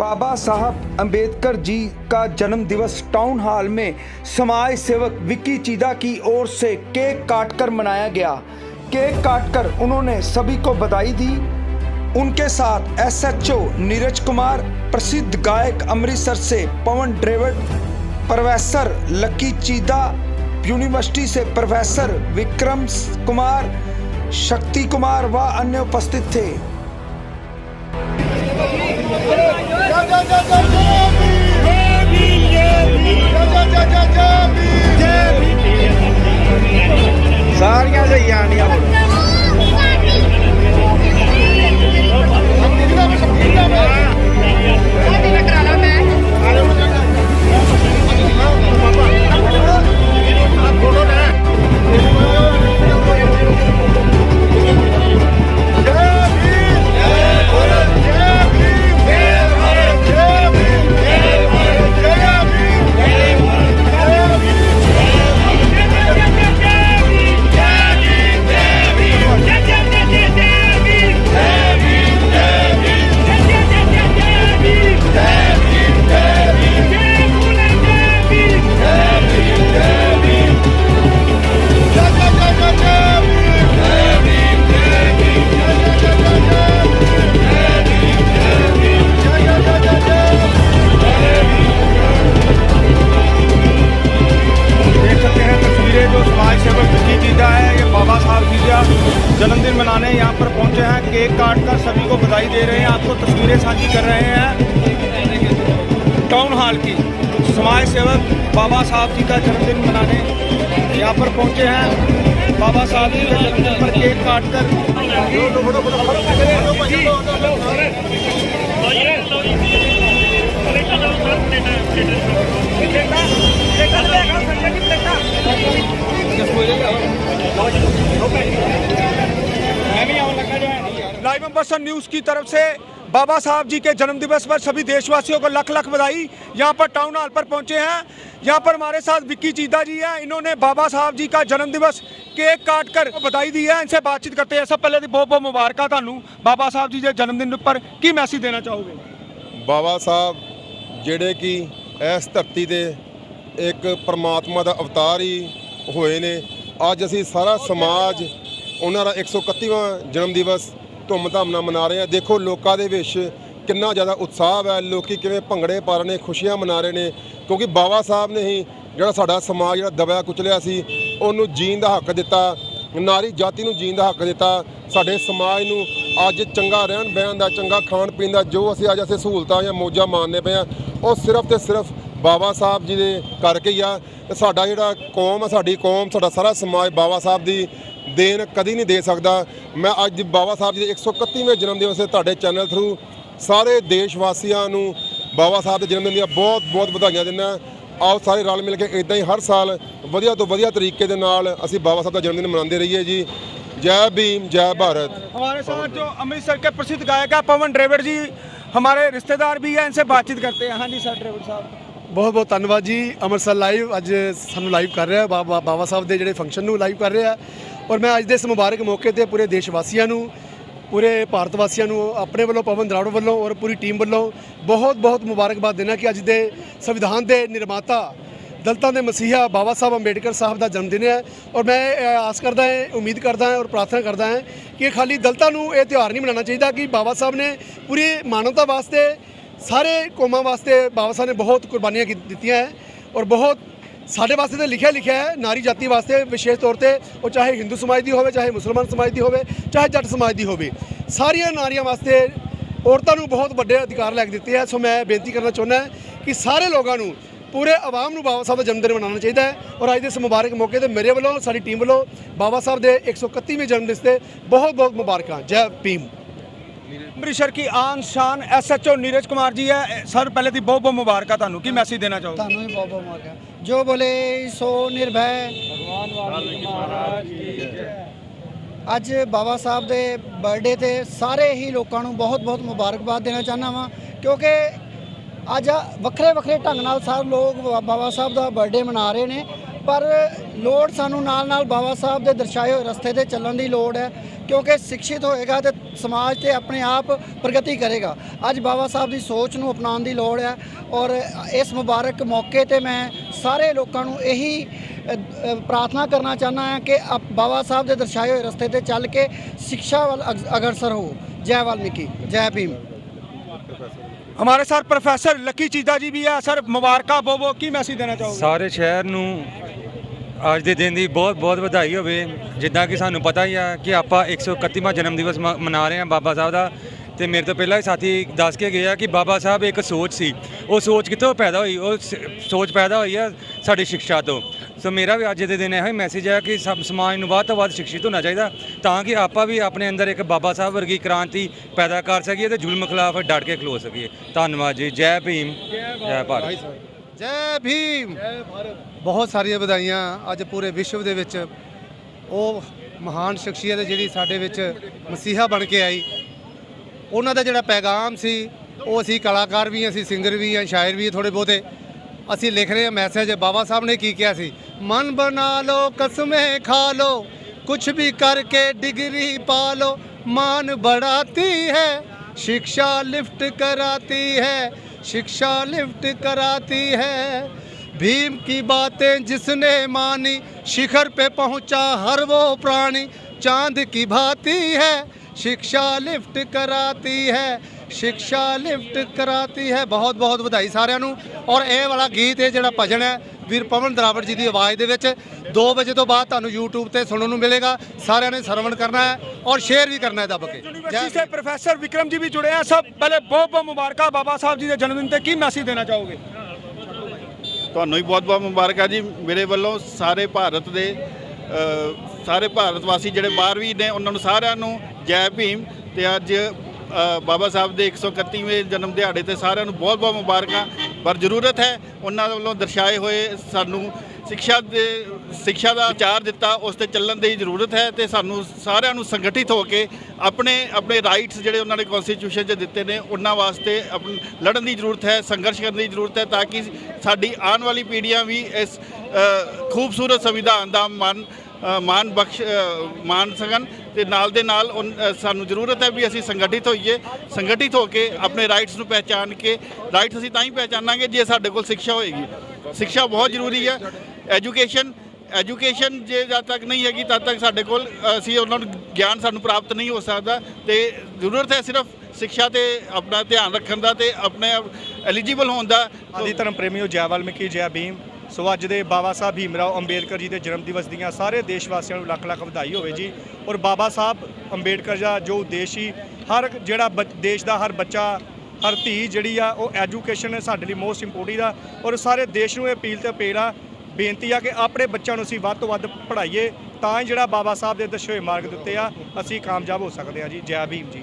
बाबा साहब अंबेडकर जी का जन्म दिवस टाउन हॉल में समाज सेवक विक्की चीदा की ओर से केक काटकर मनाया गया। केक काटकर उन्होंने सभी को बधाई दी। उनके साथ एसएचओ नीरज कुमार, प्रसिद्ध गायक अमृतसर से पवन ड्रेविड, प्रोफेसर लकी चीदा, यूनिवर्सिटी से प्रोफेसर विक्रम कुमार, शक्ति कुमार व अन्य उपस्थित थे। सारियां सही आनियां जन्मदिन मनाने यहाँ पर पहुँचे हैं। केक काट कर सभी को बधाई दे रहे हैं। आपको तस्वीरें साझी कर रहे हैं टाउन हॉल की। समाज सेवक बाबा साहब जी का जन्मदिन मनाने यहाँ पर पहुँचे हैं। बाबा साहब जी के जन्मदिन पर केक काट कर लाइव अम्बेसडर न्यूज़ की तरफ से बाबा साहब जी के जन्म दिवस पर सभी देशवासियों को लख लख बधाई। यहाँ पर टाउन हॉल पर पहुँचे हैं। यहाँ पर हमारे साथ विक्की चीदा जी हैं। इन्होंने बाबा साहब जी का जन्म दिवस केक काट कर बधाई दी है। इनसे बातचीत करते हैं। सब पहले तो बहुत बहुत मुबारक थानू बाबा साहब जी के जन्मदिन पर की मैसेज देना चाहोगे? बाबा साहब ਜਿਹੜੇ कि इस धरती ਦੇ एक परमात्मा ਦਾ अवतार ही ਹੋਏ ਨੇ। ਅੱਜ ਅਸੀਂ ਸਾਰਾ ਸਮਾਜ ਉਹਨਾਂ ਦਾ 131ਵਾਂ ਜਨਮ ਦਿਵਸ ਧੂਮਧਾਮ ਨਾਲ ਮਨਾ ਰਹੇ ਹਾਂ। ਦੇਖੋ ਲੋਕਾਂ ਦੇ ਵਿੱਚ ਕਿੰਨਾ ਜ਼ਿਆਦਾ ਉਤਸ਼ਾਹ ਹੈ। ਲੋਕੀ ਕਿਵੇਂ ਭੰਗੜੇ ਪਾ ਰਹੇ ਨੇ, ਖੁਸ਼ੀਆਂ ਮਨਾ ਰਹੇ ਨੇ, ਕਿਉਂਕਿ ਬਾਬਾ ਸਾਹਿਬ ਨੇ ਹੀ ਜਿਹੜਾ ਸਾਡਾ ਸਮਾਜ ਜਿਹੜਾ ਦਬਿਆ ਕੁਚਲਿਆ ਸੀ ਉਹਨੂੰ ਜੀਣ ਦਾ ਹੱਕ ਦਿੱਤਾ, ਨਾਰੀ ਜਾਤੀ ਨੂੰ ਜੀਣ ਦਾ ਹੱਕ ਦਿੱਤਾ। ਸਾਡੇ ਸਮਾਜ ਨੂੰ ਅੱਜ ਚੰਗਾ ਰਹਿਣ ਬਹਿਣ ਦਾ, ਚੰਗਾ ਖਾਣ ਪੀਣ ਦਾ ਜੋ ਅਸੀਂ ਅੱਜ ਸਹੂਲਤਾਂ ਜਾਂ ਮੌਜਾਂ ਮਾਣਦੇ ਪਏ ਹਾਂ ਉਹ ਸਿਰਫ ਤੇ ਸਿਰਫ ਬਾਬਾ ਸਾਹਿਬ ਜੀ ਦੇ ਕਰਕੇ ਹੀ ਆ। ਤੇ ਸਾਡਾ ਜਿਹੜਾ ਕੌਮ ਆ, ਸਾਡੀ ਕੌਮ, ਸਾਡਾ ਸਾਰਾ ਸਮਾਜ ਬਾਬਾ ਸਾਹਿਬ ਦੀ ਦੇਣ ਕਦੀ ਨਹੀਂ ਦੇ ਸਕਦਾ। ਮੈਂ ਅੱਜ ਬਾਬਾ ਸਾਹਿਬ ਜੀ ਦੇ 131ਵੇਂ ਜਨਮ ਦਿਵਸ ਤੇ ਤੁਹਾਡੇ ਚੈਨਲ ਥਰੂ ਸਾਰੇ ਦੇਸ਼ ਵਾਸੀਆਂ ਨੂੰ ਬਾਬਾ ਸਾਹਿਬ ਦੇ ਜਨਮ ਦਿਨ ਦੀਆਂ ਬਹੁਤ ਬਹੁਤ ਵਧਾਈਆਂ ਦਿੰਦਾ। ਆਓ ਸਾਰੇ ਰਲ ਮਿਲ ਕੇ ਇਦਾਂ ਹੀ ਹਰ ਸਾਲ ਵਧੀਆ ਤੋਂ ਵਧੀਆ ਤਰੀਕੇ ਦੇ ਨਾਲ ਅਸੀਂ ਬਾਬਾ ਸਾਹਿਬ ਦਾ ਜਨਮ ਦਿਨ ਮਨਾਉਂਦੇ रहिए जी। जय भीम, जय भारत। हमारे साथ जो अमृतसर के प्रसिद्ध गायक है पवन ड्रेविड जी, हमारे रिश्तेदार भी हैं, इनसे बातचीत करते हैं। हाँ जी सर, ड्रेविड साहब बहुत बहुत धन्यवाद जी। अमृतसर लाइव अज सानू लाइव कर रहा है, बाबा साहब के जोड़े फंक्शन में लाइव कर रहा है। और मैं अज के इस मुबारक मौके पर पूरे देशवासियों को, पूरे भारत वासियों को अपने वालों, पवन द्रावड़ वालों और पूरी टीम वालों बहुत बहुत मुबारकबाद देना कि अज के संविधान के निर्माता दलितों के मसीहा बाबा साहब अंबेडकर साहब का जन्मदिन है। और मैं आस करता है, उम्मीद करता है और प्रार्थना करता है कि खाली दलितों को यह त्यौहार नहीं मनाना चाहिए कि बाबा साहब ने पूरी मानवता वास्ते, सारे कौमां वास्ते बाबा साहब ने बहुत कुर्बानियाँ दी हैं। और बहुत साढ़े वास्ते तो लिखा है, नारी जाति वास्ते विशेष तौर पर, वो चाहे हिंदू समाज की हो, चाहे मुसलमान समाज की हो, चाहे जट समाज की हो, सारिया नारियां वास्ते औरतों को बहुत बड़े अधिकार लैके दिते हैं। सो मैं बेनती करना चाहुंदा कि सारे लोगों को, पूरे आवाम को बाबा साहब का जन्मदिन मनाना चाहिए। और अज इस मुबारक मौके पर मेरे वालों, सारी टीम वालों बाबा साहब के 131वें जन्मदिन से बहुत बहुत मुबारक। जय भीम। अमृतसर की आन शान एसएचओ नीरज कुमार जी है। सर पहले तो बहुत बहुत मुबारक थानू की मैसेज देना चाहोगे? थानू भी बहुत बहुत मुबारक। जो बोले सो निर्भय। अज बाबा साहब के बर्थडे ते सारे ही लोगों को बहुत बहुत मुबारकबाद देना चाहना वा, क्योंकि अज वक्रे वक्रे ढंग नाल सारे लोग बाबा साहब का बर्थडे मना रहे हैं। ਪਰ ਲੋੜ ਸਾਨੂੰ ਨਾਲ ਬਾਬਾ ਸਾਹਿਬ ਦੇ ਦਰਸਾਏ ਹੋਏ ਰਸਤੇ ਤੇ ਚੱਲਣ ਦੀ ਲੋੜ ਹੈ, ਕਿਉਂਕਿ ਸਿੱਖਿਤ ਹੋਏਗਾ ਤੇ ਸਮਾਜ ਤੇ ਆਪਣੇ ਆਪ ਪ੍ਰਗਤੀ ਕਰੇਗਾ। ਅੱਜ ਬਾਬਾ ਸਾਹਿਬ ਦੀ ਸੋਚ ਨੂੰ ਅਪਣਾਉਣ ਦੀ ਲੋੜ ਹੈ ਔਰ ਇਸ ਮੁਬਾਰਕ ਮੌਕੇ ਤੇ ਮੈਂ ਸਾਰੇ ਲੋਕਾਂ ਨੂੰ ਇਹੀ ਪ੍ਰਾਰਥਨਾ ਕਰਨਾ ਚਾਹੁੰਦਾ ਹਾਂ ਕਿ ਬਾਬਾ ਸਾਹਿਬ ਦੇ ਦਰਸਾਏ ਹੋਏ ਰਸਤੇ ਤੇ ਚੱਲ ਕੇ ਸਿੱਖਿਆ ਵੱਲ ਅਗਰਸਰ ਹੋ। ਜੈ ਵਾਲਮੀਕੀ, ਜੈ ਭੀਮ। हमारे साथ प्रोफेसर लकी चीदा जी भी है। सर मुबारक बहुत की मैसेज देना चाहोगे? ਸਾਰੇ ਸ਼ਹਿਰ ਨੂੰ ਅੱਜ ਦੇ ਦਿਨ ਦੀ ਬਹੁਤ ਬਹੁਤ ਵਧਾਈ ਹੋਵੇ। ਜਿੱਦਾਂ ਕਿ ਸਾਨੂੰ ਪਤਾ ਹੀ ਆ ਕਿ ਆਪਾਂ 131ਵਾਂ ਜਨਮ ਦਿਵਸ ਮਨਾ ਰਹੇ ਹਾਂ ਬਾਬਾ ਸਾਹਿਬ ਦਾ, ਤੇ ਮੇਰੇ ਤੋਂ ਪਹਿਲਾਂ ਹੀ ਸਾਥੀ ਦੱਸ ਕੇ ਗਏ ਆ ਕਿ ਬਾਬਾ ਸਾਹਿਬ ਇੱਕ ਸੋਚ ਸੀ। ਉਹ ਸੋਚ ਕਿੱਥੋਂ ਪੈਦਾ ਹੋਈ? ਉਹ ਸੋਚ ਪੈਦਾ ਹੋਈ ਆ ਸਾਡੀ ਸਿੱਖਿਆ ਤੋਂ। ਸੋ ਮੇਰਾ ਵੀ ਅੱਜ ਦੇ ਦਿਨ ਇਹੋ ਹੀ ਮੈਸੇਜ ਹੈ ਕਿ ਸਭ ਸਮਾਜ ਨੂੰ ਵੱਧ ਤੋਂ ਵੱਧ ਸਿੱਖਿਤ ਹੋਣਾ ਚਾਹੀਦਾ, ਤਾਂ ਕਿ ਆਪਾਂ ਵੀ ਆਪਣੇ ਅੰਦਰ ਇੱਕ ਬਾਬਾ ਸਾਹਿਬ ਵਰਗੀ ਕ੍ਰਾਂਤੀ ਪੈਦਾ ਕਰ ਸਕੀਏ ਤੇ ਜ਼ੁਲਮ ਖਿਲਾਫ ਡਟ ਕੇ ਖਲੋ ਸਕੀਏ। ਧੰਨਵਾਦ ਜੀ। ਜੈ ਭੀਮ, ਜੈ ਭਾਰਤ। ਜੈ ਭੀਮ। ਬਹੁਤ ਸਾਰੀਆਂ ਵਧਾਈਆਂ ਅੱਜ ਪੂਰੇ ਵਿਸ਼ਵ ਦੇ ਵਿੱਚ ਉਹ ਮਹਾਨ ਸ਼ਖਸੀਅਤ ਜਿਹੜੀ ਸਾਡੇ ਵਿੱਚ ਮਸੀਹਾ ਬਣ ਕੇ ਆਈ, ਉਹਨਾਂ ਦਾ ਜਿਹੜਾ ਪੈਗਾਮ ਸੀ ਉਹ ਅਸੀਂ ਕਲਾਕਾਰ ਵੀ, ਅਸੀਂ ਸਿੰਗਰ ਵੀ ਹਾਂ, ਸ਼ਾਇਰ ਵੀ ਥੋੜ੍ਹੇ ਬਹੁਤੇ, ਅਸੀਂ ਲਿਖ ਰਹੇ ਹਾਂ ਮੈਸੇਜ। ਬਾਬਾ ਸਾਹਿਬ ਨੇ ਕੀ ਕਿਹਾ ਸੀ? ਮਨ ਬਣਾ ਲਓ, ਕਸਮੇ ਖਾ ਲਓ, ਕੁਛ ਵੀ ਕਰਕੇ ਡਿਗਰੀ ਪਾ ਲਓ, मान बढ़ाती है, शिक्षा लिफ्ट कराती है, शिक्षा लिफ्ट कराती है। भीम की बातें जिसने मानी, शिखर पे पहुंचा हर वो प्राणी, चांद की भांति है, शिक्षा लिफ्ट कराती है, शिक्षा लिफ्ट कराती है। बहुत बहुत ਵਧਾਈ ਸਾਰਿਆਂ ਨੂੰ। ਔਰ ਇਹ ਵਾਲਾ ਗੀਤ ਇਹ ਜਿਹੜਾ ਭਜਨ ਹੈ ਵੀਰ ਪਵਨ ਦਰਾਵੜ ਜੀ ਦੀ ਆਵਾਜ਼ ਦੇ ਵਿੱਚ 2 ਵਜੇ ਤੋਂ ਬਾਅਦ ਤੁਹਾਨੂੰ YouTube ਤੇ ਸੁਣਨ ਨੂੰ ਮਿਲੇਗਾ। ਸਾਰਿਆਂ ਨੇ ਸਰਵਣ ਕਰਨਾ ਹੈ ਔਰ ਸ਼ੇਅਰ ਵੀ ਕਰਨਾ ਹੈ ਦੱਬ ਕੇ। यूनिवर्सिटी से प्रोफेसर विक्रम जी भी जुड़े हैं। सब पहले बहुत बहुत मुबारक बाबा साहब जी के जन्मदिन ते की मैसेज देना चाहोगे? ਤੁਹਾਨੂੰ ਵੀ ਬਹੁਤ ਬਹੁਤ ਮੁਬਾਰਕਾਂ ਜੀ ਮੇਰੇ ਵੱਲੋਂ। ਸਾਰੇ ਭਾਰਤ ਦੇ ਸਾਰੇ ਭਾਰਤ ਵਾਸੀ ਜਿਹੜੇ ਬਾਹਰ ਵੀ ਨੇ ਉਹਨਾਂ ਨੂੰ ਸਾਰਿਆਂ ਨੂੰ ਜੈ ਭੀਮ। ਤੇ ਅੱਜ ਬਾਬਾ ਸਾਹਿਬ ਦੇ 131ਵੇਂ ਜਨਮ ਦਿਹਾੜੇ ਤੇ ਸਾਰਿਆਂ ਨੂੰ ਬਹੁਤ ਬਹੁਤ ਮੁਬਾਰਕਾਂ। ਪਰ ਜ਼ਰੂਰਤ ਹੈ ਉਹਨਾਂ ਵੱਲੋਂ ਦਰਸਾਏ ਹੋਏ ਸਾਨੂੰ ਸਿੱਖਿਆ ਦਾ ਵਿਚਾਰ ਦਿੱਤਾ, ਉਸ ਤੇ ਚੱਲਣ ਦੀ ਜ਼ਰੂਰਤ ਹੈ। ਤੇ ਸਾਨੂੰ ਸਾਰਿਆਂ ਨੂੰ ਸੰਗਠਿਤ ਹੋ ਕੇ ਆਪਣੇ ਰਾਈਟਸ ਜਿਹੜੇ ਉਹਨਾਂ ਨੇ ਕਨਸਟੀਟਿਊਸ਼ਨ 'ਚ ਦਿੱਤੇ ਨੇ ਉਹਨਾਂ ਵਾਸਤੇ ਲੜਨ ਦੀ ਜ਼ਰੂਰਤ ਹੈ, ਸੰਘਰਸ਼ ਕਰਨ ਦੀ ਜ਼ਰੂਰਤ ਹੈ, ਤਾਂ ਕਿ ਸਾਡੀ ਆਉਣ ਵਾਲੀ ਪੀੜ੍ਹੀਆਂ ਵੀ ਇਸ ਖੂਬਸੂਰਤ ਸੰਵਿਧਾਨ ਦਾ ਮਾਣ ਸਕਣ। ਤੇ ਨਾਲ ਦੇ ਨਾਲ ਸਾਨੂੰ ਜ਼ਰੂਰਤ ਹੈ ਵੀ ਅਸੀਂ ਸੰਗਠਿਤ ਹੋਈਏ, ਸੰਗਠਿਤ ਹੋ ਕੇ ਆਪਣੇ ਰਾਈਟਸ ਨੂੰ ਪਹਿਚਾਣ ਕੇ। ਰਾਈਟਸ ਅਸੀਂ ਤਾਂ ਹੀ ਪਹਿਚਾਨਾਂਗੇ ਜੇ ਸਾਡੇ ਕੋਲ ਸਿੱਖਿਆ ਹੋਏਗੀ। ਸਿੱਖਿਆ ਬਹੁਤ ਜ਼ਰੂਰੀ ਹੈ। ਐਜੂਕੇਸ਼ਨ ਜੇ ਜਦ ਤੱਕ ਨਹੀਂ ਹੈਗੀ ਤਦ ਤੱਕ ਸਾਡੇ ਕੋਲ ਅਸੀਂ ਉਹਨਾਂ ਨੂੰ ਗਿਆਨ ਸਾਨੂੰ ਪ੍ਰਾਪਤ ਨਹੀਂ ਹੋ ਸਕਦਾ। ਤੇ ਜ਼ਰੂਰਤ ਹੈ ਸਿਰਫ ਸਿੱਖਿਆ ਤੇ ਆਪਣਾ ਧਿਆਨ ਰੱਖਣ ਦਾ ਤੇ ਆਪਣੇ ਐਲੀਜੀਬਲ ਹੋਣ ਦਾ। ਆਦਿ ਧਰਮ ਪ੍ਰੇਮੀਓ, ਜੈ ਵਾਲਮੀਕੀ, ਜੈ ਭੀਮ। ਸੋ ਅੱਜ ਦੇ ਬਾਬਾ ਸਾਹਿਬ ਭੀਮ ਰਾਓ ਅੰਬੇਡਕਰ ਜੀ ਦੇ ਜਨਮ ਦਿਵਸ ਦੀਆਂ ਸਾਰੇ ਦੇਸ਼ ਵਾਸੀਆਂ ਨੂੰ ਲੱਖ ਲੱਖ ਵਧਾਈ ਹੋਵੇ ਜੀ। ਔਰ ਬਾਬਾ ਸਾਹਿਬ ਅੰਬੇਡਕਰ ਦਾ ਜੋ ਉਦੇਸ਼ ਸੀ, ਹਰ ਜਿਹੜਾ ਦੇਸ਼ ਦਾ ਹਰ ਬੱਚਾ, ਹਰ ਧੀ ਜਿਹੜੀ ਆ ਉਹ ਐਜੂਕੇਸ਼ਨ ਸਾਡੇ ਲਈ ਮੋਸਟ ਇੰਪੋਰਟੈਂਟ ਆ। ਔਰ ਸਾਰੇ ਦੇਸ਼ ਨੂੰ ਇਹ ਅਪੀਲ ਆ, ਬੇਨਤੀ ਆ ਕਿ ਆਪਣੇ ਬੱਚਿਆਂ ਨੂੰ ਅਸੀਂ ਵੱਧ ਤੋਂ ਵੱਧ ਪੜ੍ਹਾਈਏ, ਤਾਂ ਹੀ ਜਿਹੜਾ ਬਾਬਾ ਸਾਹਿਬ ਦੇ ਦੱਸੇ ਹੋਏ ਮਾਰਗ ਦੇ ਉੱਤੇ ਆ ਅਸੀਂ ਕਾਮਯਾਬ ਹੋ ਸਕਦੇ ਹਾਂ ਜੀ। ਜੈ ਭੀਮ ਜੀ।